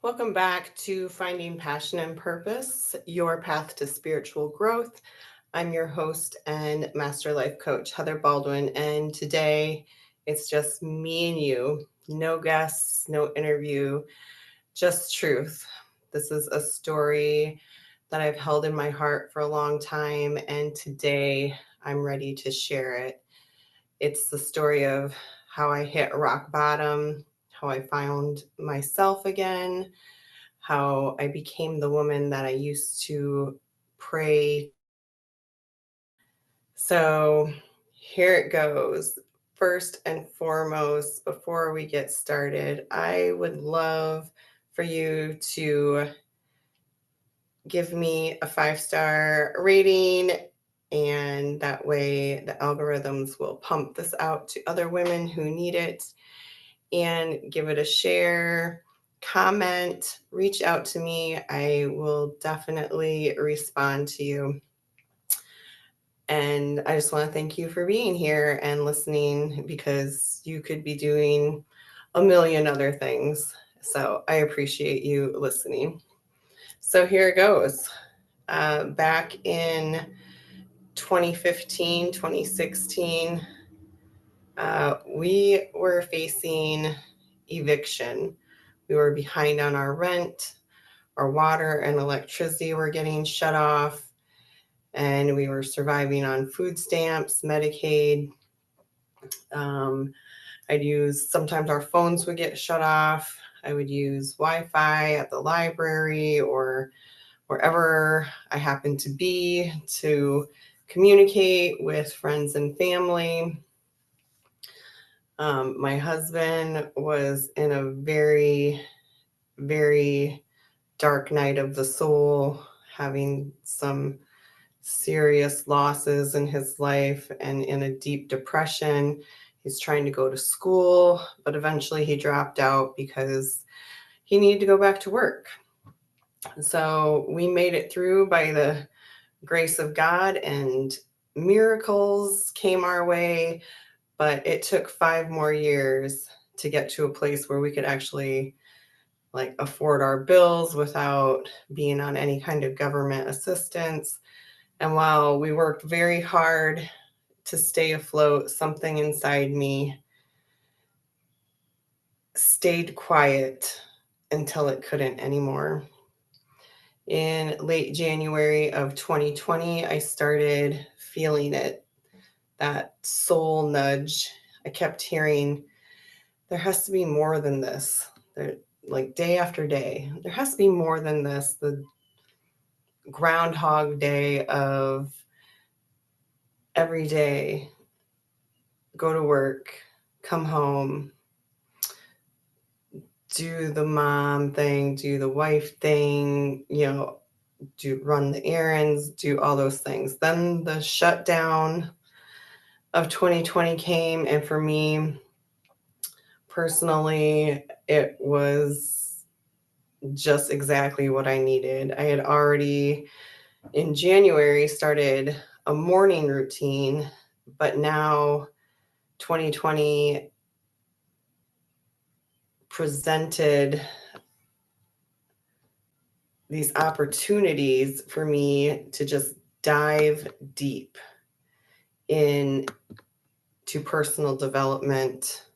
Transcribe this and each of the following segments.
Welcome back to Finding Passion and Purpose, your path to spiritual growth. I'm your host and master life coach, Heather Baldwin, and today it's just me and you. No guests, no interview, just truth. This is a story that I've held in my heart for a long time, and today I'm ready to share it. It's the story of how I hit rock bottom, how I found myself again, how I became the woman that I used to pray. So here it goes. First and foremost, before we get started, I would love for you to give me a 5-star rating. And that way, the algorithms will pump this out to other women who need it, and give it a share, comment, reach out to me. I will definitely respond to you. And I just want to thank you for being here and listening, because you could be doing a million other things. So I appreciate you listening. So here it goes. Back in 2015, 2016, we were facing eviction. We were behind on our rent, our water and electricity were getting shut off, and we were surviving on food stamps, Medicaid. Um, sometimes our phones would get shut off. I would use Wi-Fi at the library or wherever I happened to be to communicate with friends and family. My husband was in a very, very dark night of the soul, having some serious losses in his life and in a deep depression. He's trying to go to school, but eventually he dropped out because he needed to go back to work. So we made it through by the grace of God, and miracles came our way, but it took 5 more years to get to a place where we could actually afford our bills without being on any kind of government assistance. And while we worked very hard to stay afloat, something inside me stayed quiet until it couldn't anymore. In late January of 2020, I started feeling it, that soul nudge. I kept hearing, there has to be more than this. Like day after day, there has to be more than this. The groundhog day of every day, go to work, come home, do the mom thing, do the wife thing, do run the errands, do all those things. Then the shutdown of 2020 came, and for me personally, it was just exactly what I needed. I had already in January started a morning routine, but now 2020 presented these opportunities for me to just dive deep into personal development,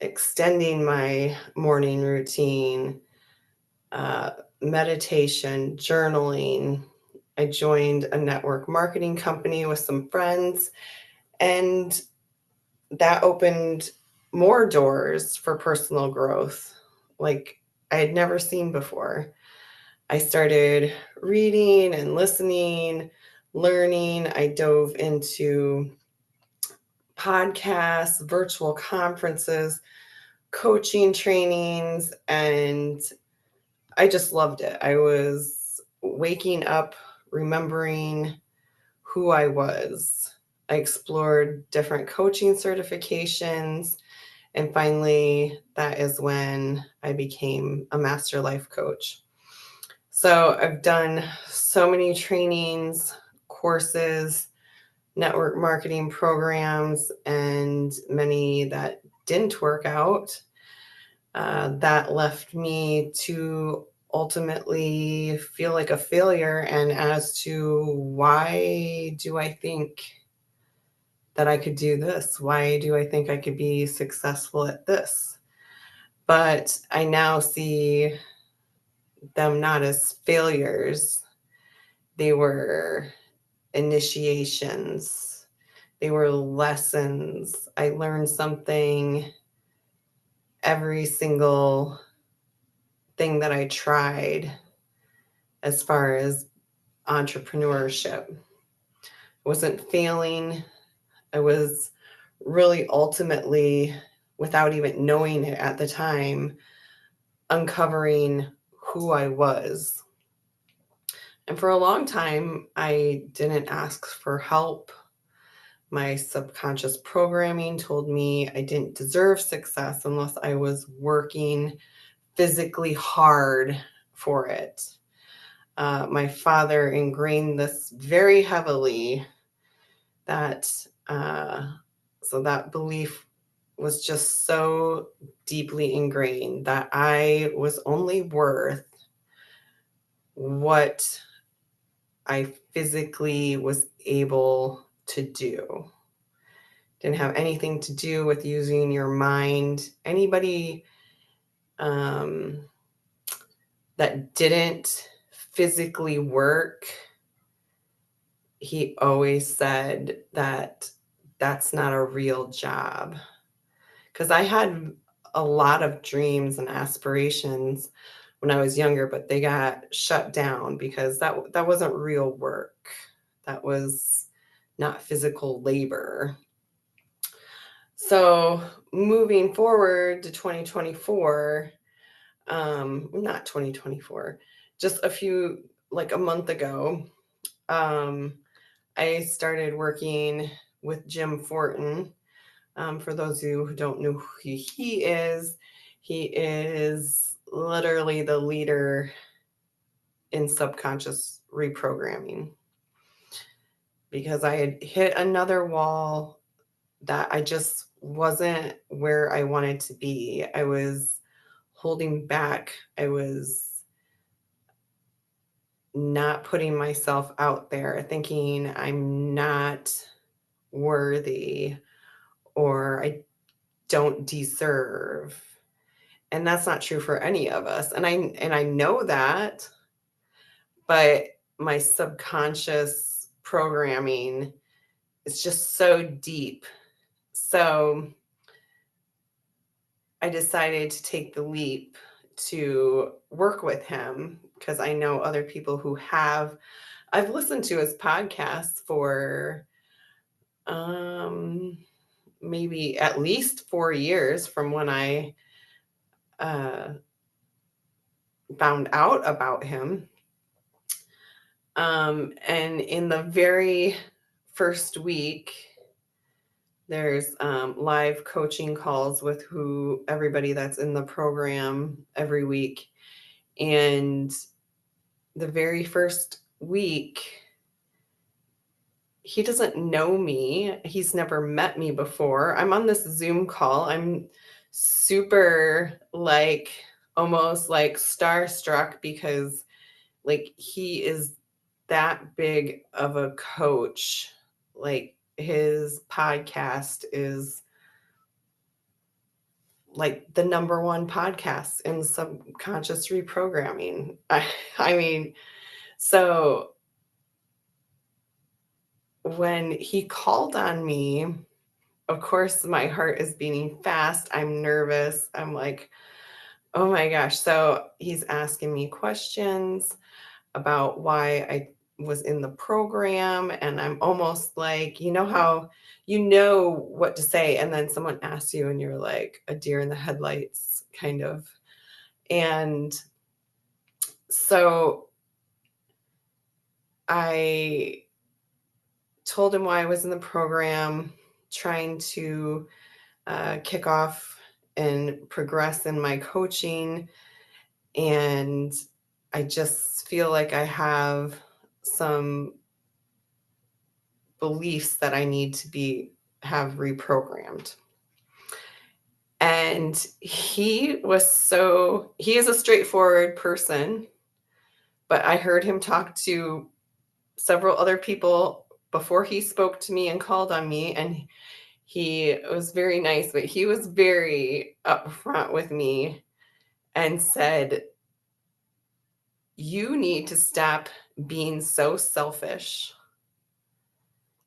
extending my morning routine, meditation, journaling. I joined a network marketing company with some friends, and that opened more doors for personal growth like I had never seen before. I started reading and listening, learning. I dove into podcasts, virtual conferences, coaching trainings, and I just loved it. I was waking up remembering who I was. I explored different coaching certifications, and finally, that is when I became a master life coach. So I've done so many trainings, courses, network marketing programs, and many that didn't work out. That left me to ultimately feel like a failure. And as to why do I think that I could do this? Why do I think I could be successful at this? But I now see them not as failures. They were initiations. They were lessons. I learned something every single thing that I tried as far as entrepreneurship. I wasn't failing. I was really ultimately, without even knowing it at the time, uncovering who I was. And for a long time, I didn't ask for help. My subconscious programming told me I didn't deserve success unless I was working physically hard for it. My father ingrained this very heavily that so that belief was just so deeply ingrained that I was only worth what I physically was able to do. Didn't have anything to do with using your mind. Anybody um, that didn't physically work, he always said that that's not a real job. Because I had a lot of dreams and aspirations when I was younger, but they got shut down because that wasn't real work. That was not physical labor. So moving forward to 2024, not 2024, just like a month ago, um, I started working with Jim Fortin. For those of you who don't know who he is literally the leader in subconscious reprogramming because I had hit another wall that I just wasn't where I wanted to be. I was holding back. I was not putting myself out there, thinking I'm not worthy or I don't deserve. And that's not true for any of us. And I know that, but my subconscious programming is just so deep. So I decided to take the leap to work with him because I know other people who have. I've listened to his podcasts for um maybe at least 4 years from when I uh found out about him. And in the very first week, there's live coaching calls with who everybody that's in the program every week. And the very first week, he doesn't know me. He's never met me before. I'm on this Zoom call. I'm super like almost like starstruck because like he is that big of a coach. Like his podcast is like the number one podcast in subconscious reprogramming. I mean, so when he called on me, of course, my heart is beating fast. I'm nervous. I'm like, oh my gosh. So he's asking me questions about why I was in the program. And I'm almost like, you know, how you know what to say. And then someone asks you, and you're like a deer in the headlights, kind of. And so I told him why I was in the program, trying to kick off and progress in my coaching. And I just feel like I have some beliefs that I need to have reprogrammed. And he is a straightforward person, but I heard him talk to several other people before he spoke to me and called on me, and he was very nice, but he was very upfront with me and said, "You need to stop being so selfish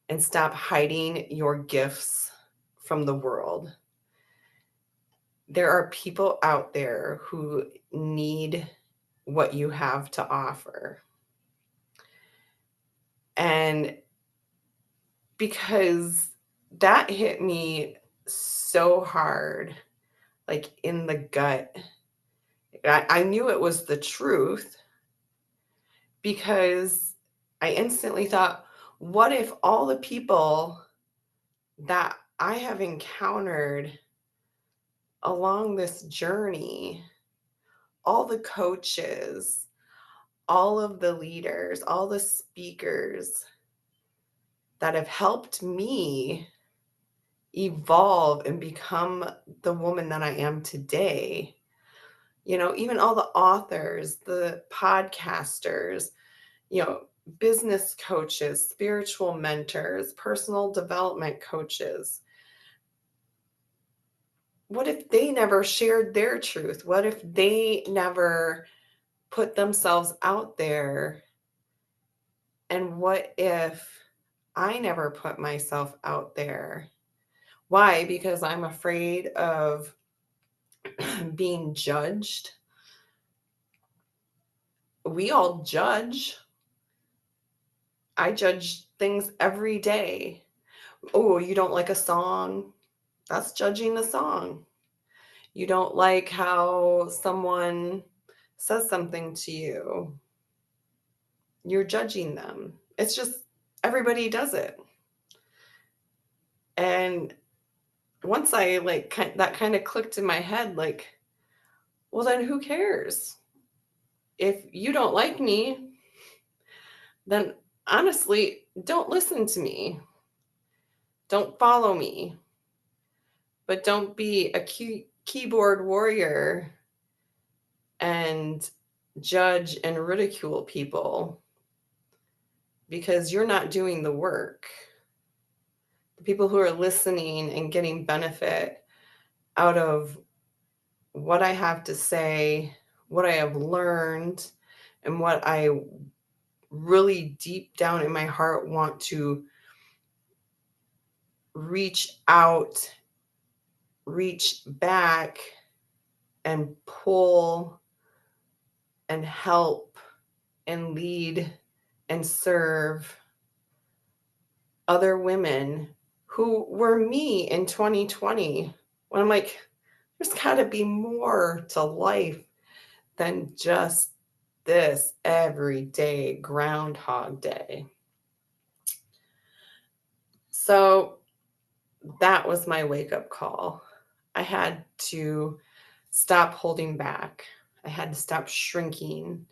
and stop hiding your gifts from the world. There are people out there who need what you have to offer." And because that hit me so hard, like in the gut. I knew it was the truth because I instantly thought, what if all the people that I have encountered along this journey, all the coaches, all of the leaders, all the speakers that have helped me evolve and become the woman that I am today, even all the authors, the podcasters, business coaches, spiritual mentors, personal development coaches. What if they never shared their truth? What if they never put themselves out there? And what if I never put myself out there? Why? Because I'm afraid of being judged. We all judge. I judge things every day. Oh, you don't like a song? That's judging the song. You don't like how someone says something to you. You're judging them. It's just everybody does it. And once I that kind of clicked in my head, like, well, then who cares? If you don't like me, then honestly, don't listen to me. Don't follow me. But don't be a keyboard warrior and judge and ridicule people because you're not doing the work. The people who are listening and getting benefit out of what I have to say, what I have learned, and what I really deep down in my heart want to reach out, reach back, and pull and help and lead and serve other women who were me in 2020, when I'm like, there's got to be more to life than just this everyday Groundhog Day. So that was my wake up call. I had to stop holding back. I had to stop shrinking.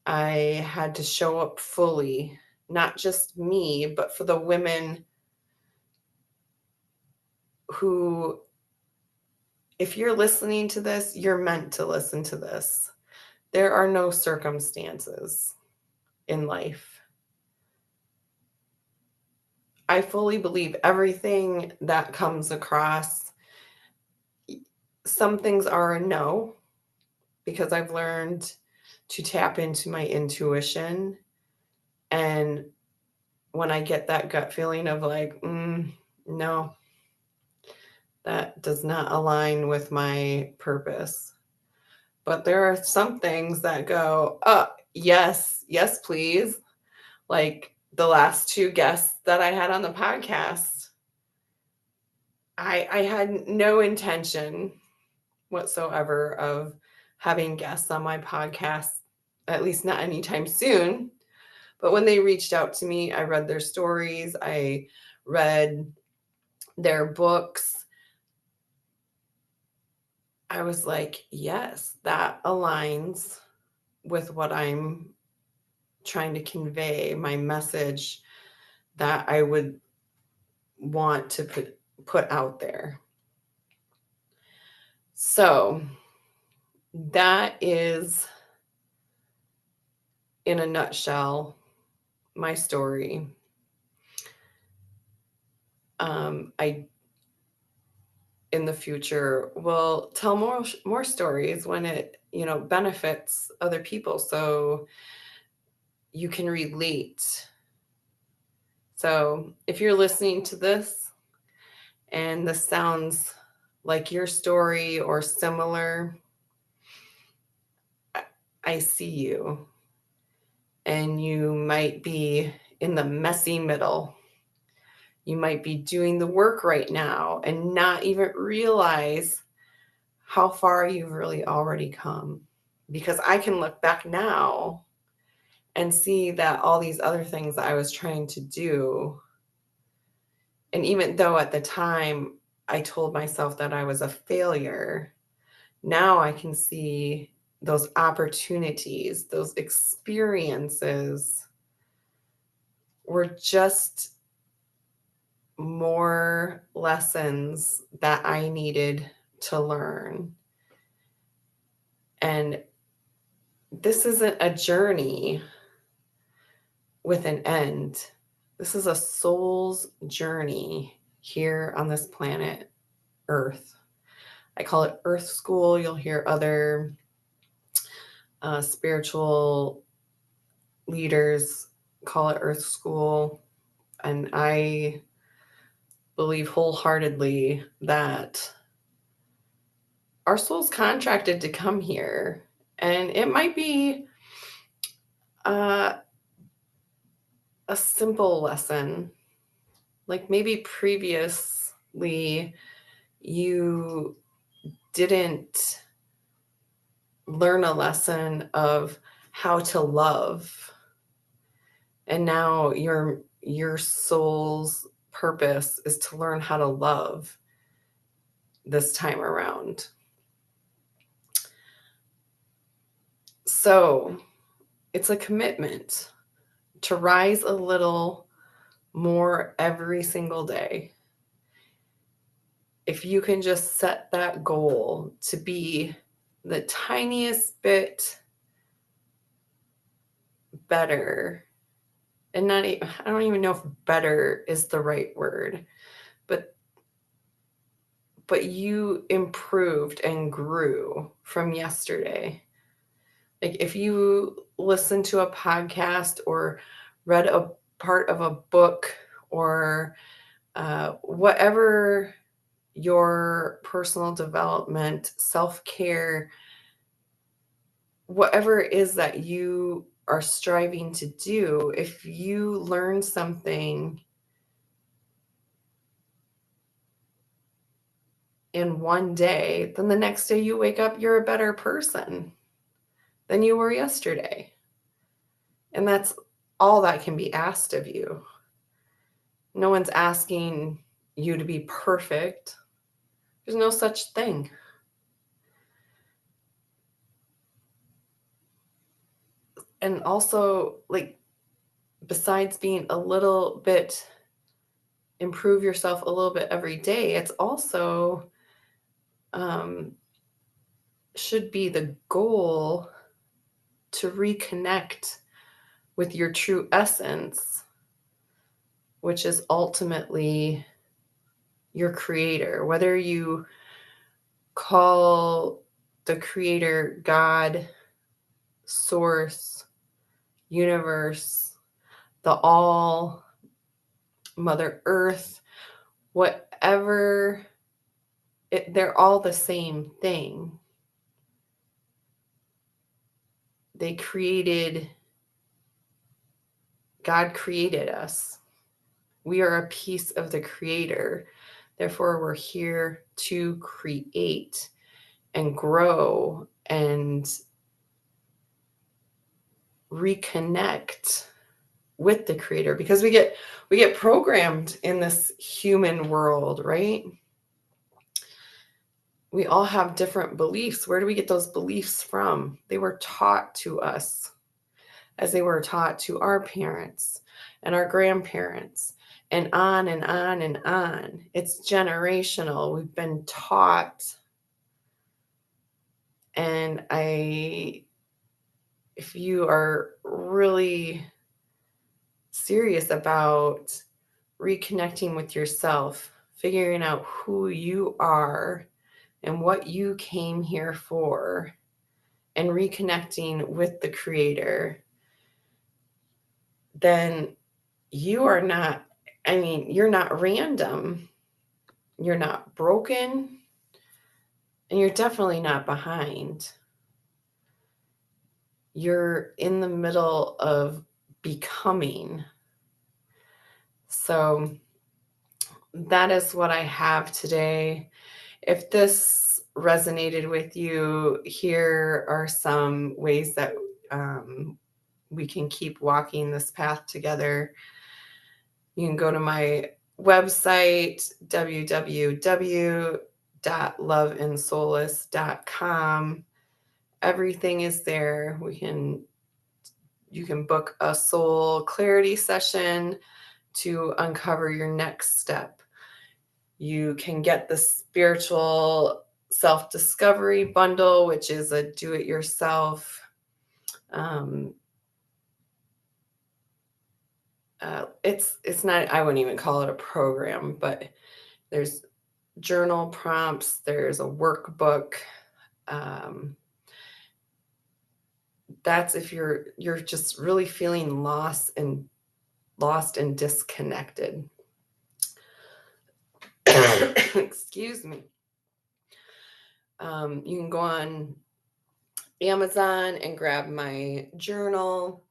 I had to show up fully, not just me, but for the women who, if you're listening to this, you're meant to listen to this. There are no circumstances in life. I fully believe everything that comes across. Some things are a no, because I've learned to tap into my intuition. And when I get that gut feeling of like, no, that does not align with my purpose. But there are some things that go, yes, yes, please. Like the last two guests that I had on the podcast, I had no intention whatsoever of having guests on my podcast, at least not anytime soon. But when they reached out to me, I read their stories, I read their books. I was like, yes, that aligns with what I'm trying to convey, my message that I would want to put out there. So that is, in a nutshell, my story. I in the future will tell more stories when it benefits other people, so you can relate. So if you're listening to this and this sounds like your story or similar, I I see you, and you might be in the messy middle. You might be doing the work right now and not even realize how far you've really already come. Because I can look back now and see that all these other things I was trying to do, and even though at the time I told myself that I was a failure, now I can see those opportunities, those experiences were just more lessons that I needed to learn. And this isn't a journey with an end. This is a soul's journey here on this planet Earth. I call it Earth School. You'll hear other spiritual leaders call it Earth School. And I believe wholeheartedly that our soul's contracted to come here. And it might be uh, a simple lesson. Like maybe previously you didn't learn a lesson of how to love, and now your soul's purpose is to learn how to love this time around. So it's a commitment to rise a little more every single day. If you can just set that goal to be the tiniest bit better, and not even, I don't even know if better is the right word, but you improved and grew from yesterday. Like if you listen to a podcast or read a part of a book or whatever your personal development, self-care, whatever it is that you are striving to do, if you learn something in one day, then the next day you wake up, you're a better person than you were yesterday. And that's all that can be asked of you. No one's asking you to be perfect. There's no such thing. And also, like, besides being a little bit, improve yourself a little bit every day, it's also um, should be the goal to reconnect with your true essence, which is ultimately your creator. Whether you call the creator God, source, universe, the all, Mother Earth, whatever, they're all the same thing. They created, God created us. We are a piece of the creator. Therefore, we're here to create and grow and reconnect with the creator, because we get programmed in this human world, right? We all have different beliefs. Where do we get those beliefs from? They were taught to us as they were taught to our parents and our grandparents, and on and on and on. It's generational. We've been taught And if you are really serious about reconnecting with yourself, figuring out who you are and what you came here for, and reconnecting with the Creator, then you are not, you're not random, you're not broken, and you're definitely not behind. You're in the middle of becoming. So that is what I have today. If this resonated with you, here are some ways that we can keep walking this path together. You can go to my website, www.loveandsolace.com. Everything is there. You can book a soul clarity session to uncover your next step. You can get the spiritual self-discovery bundle, which is a do-it-yourself it's not, I wouldn't even call it a program, but there's journal prompts, there's a workbook. That's if you're just really feeling lost and disconnected. Excuse me. You can go on Amazon and grab my journal,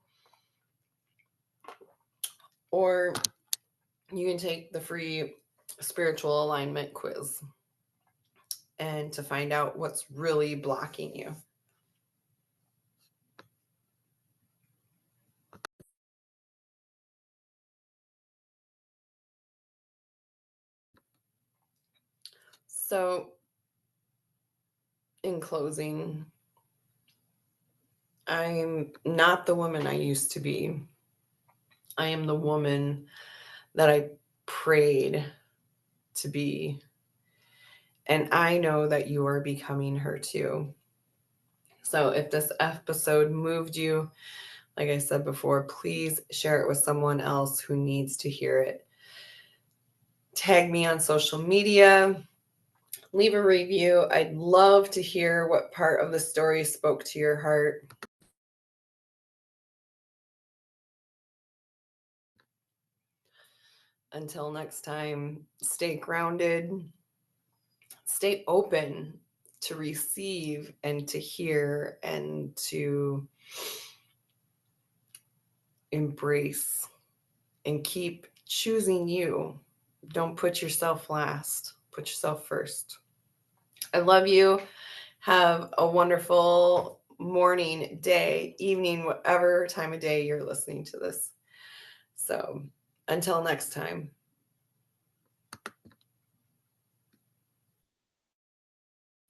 or you can take the free spiritual alignment quiz and to find out what's really blocking you. So, in closing, I'm not the woman I used to be. I am the woman that I prayed to be. And I know that you are becoming her too. So if this episode moved you, like I said before, please share it with someone else who needs to hear it. Tag me on social media. Leave a review. I'd love to hear what part of the story spoke to your heart. Until next time, stay grounded, stay open to receive and to hear and to embrace, and keep choosing you. Don't put yourself last, put yourself first. I love you. Have a wonderful morning, day, evening, whatever time of day you're listening to this. So until next time.